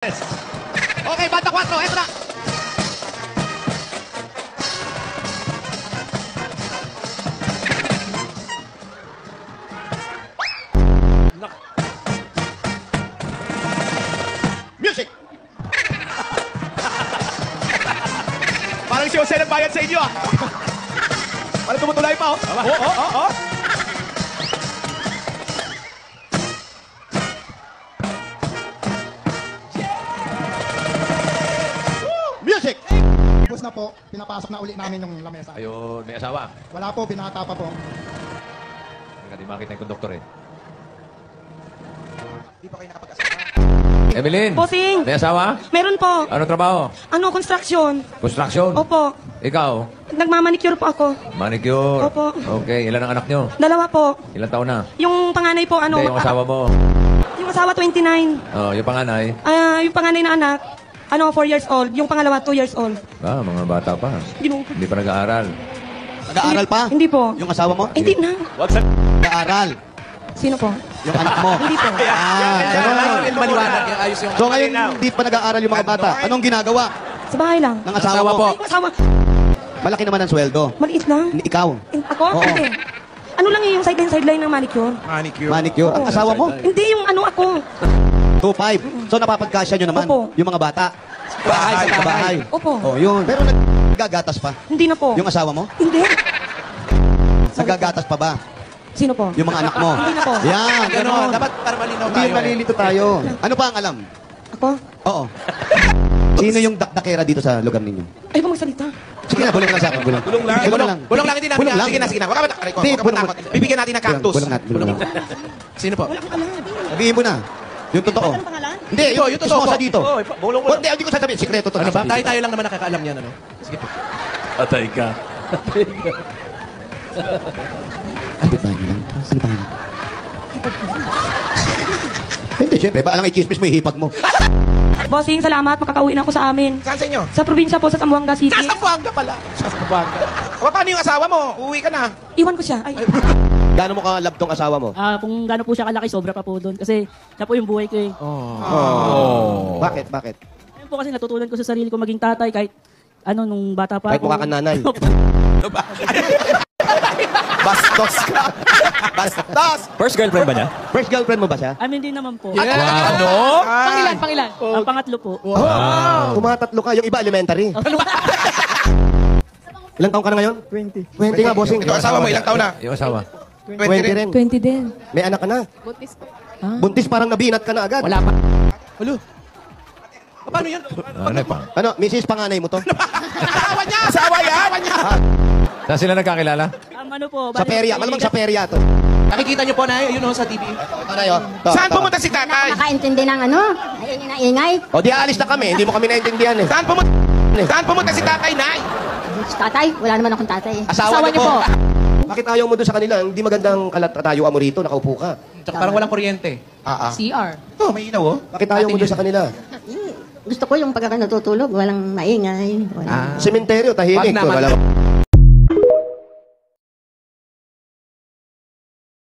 Okay, bata 4, eto na. Music! Parang si Jose nagbayad sa inyo ah. Parang tumutulay pa oh. Oh. Music! Tapos na po, pinapasok na uli namin yung lamesa. Ayun, may asawa. Wala po, binata pa po. Hindi makita yung konduktor eh. Di pa kayo nakapag-asawa. Evelyn! Bossing! May asawa? Meron po. Anong trabaho? Ano, construction? Construction? Opo. Ikaw? Nagmamanicure po ako. Manicure? Opo. Okay, ilan ang anak nyo? Dalawa po. Ilan taon na? Yung panganay po, ano? Hindi, yung asawa mo. Yung asawa, 29. Oh, yung panganay? Yung panganay na anak, 4 years old. Yung pangalawa, 2 years old. Ah, mga bata pa. Hindi pa nag-aaral. Nag-aaral pa? Hindi po. Yung asawa mo? Hindi na. Nag-aaral. Sino po? Yung anak mo? Hindi po. Ganun. Maliwanag, yung ayos yung... So ngayon, hindi pa nag-aaral yung mga bata. Anong ginagawa Sa bahay lang. ng asawa mo? Ay, yung asawa, Malaki naman ang sweldo. maliit lang. Ikaw, Ako? Oo. Hindi. Ano lang yung sideline ng manicure? Manicure. manicure. Ang asawa mo? Hindi yung ano ako. 2.5. So napapagkasya nyo naman Opo. yung mga bata. Bahay, Sa bahay. Opo. Oh, yun. Pero nagagatas pa. Hindi na po. Yung asawa mo? Hindi. Nagagatas pa ba? Sino po? Yung mga anak mo? Hindi na po. Yan, Ganon, ganon. dapat para malinaw Hindi tayo. nalilito tayo. Ano pa ang alam? Ako? Oo. Sino yung dakdakera dito sa lugar ninyo? Ay, ba magsalita? Sige na, bulong ka lang sa akin. Bulong. Bulong lang. Bulong lang. Bulong lang, hindi namin. Bulong lang. Sige na, sige na. Huwag ka matakot. Hindi, Huwag ka bulong- matakot. Bibigyan natin ng cactus. Bulong natin, bulong lang. Sino po? Wala akong alam. Sabihin mo na. Yung totoo. Anong pangalan? Hindi, Ito, yung totoo chismosa po. dito. Oo, bulong mo lang. Hindi, ko sasabihin. Sikreto to. Ano ba? Sasabihin. Tayo lang naman nakakaalam yan, ano? Sige po. Patay ka. Kapit bahay lang. Sige bahay lang. Hindi, syempre. Ba lang i-chismis mo, ihipag mo. Bossing, salamat. Makakauwi na ako sa amin. Saan sa inyo? Sa probinsya po, sa Zamboanga City. Sa Zamboanga pala. Sa Zamboanga. O, paano yung asawa mo? Uuwi ka na. Iwan ko siya. Ay, Gaano mo ka-love tong asawa mo? Kung gaano po siya kalaki, sobra pa po doon. Kasi siya po yung buhay ko eh. Oh. Bakit? Bakit? Ayun po kasi natutunan ko sa sarili ko maging tatay kahit nung bata pa Kahit ako. mukha kang nanay. Bastos ka. Bastos! First girlfriend ba niya? First girlfriend mo ba siya? Amin din naman po. Ano? Pangilan? Ang pangatlo po. Tumatatlo ka. Yung iba, elementary. Ilang taong ka na ngayon? 20. 20 nga, bossing. Ito, asawa mo, ilang taon na? Yung asawa. 20 rin. 20 din. May anak ka na. Buntis parang nabinat ka na agad. Wala pa. Halo. Paano yun? Ano pa? Ano, Mrs. Panganay mo to? Asawa niya! Asawa niya! Asawa niya! Saan sila nagkakilala? Ano po? Sa perya. Malamang sa perya to. Nakikita niyo po na yun sa TV. Ano yun? Saan pumunta si tatay? Nakaintindi ng ano? Ayun na ingay. O di aalis na kami. Hindi mo kami naintindihan eh. Saan pumunta si tatay, Nay? Tatay? Wala naman akong tatay. Asawa niyo po. Bakit ayaw mo doon sa kanila? Hindi magandang kalatayuan mo rito. Nakaupo ka. Tsaka parang walang kuryente. CR. Oh, may ilaw oh. Bakit ayaw mo doon sa kanila? Gusto ko yung pagkaka natutulog, walang maingay. Walang... Sementeryo, tahimik. Wag naman. Wala-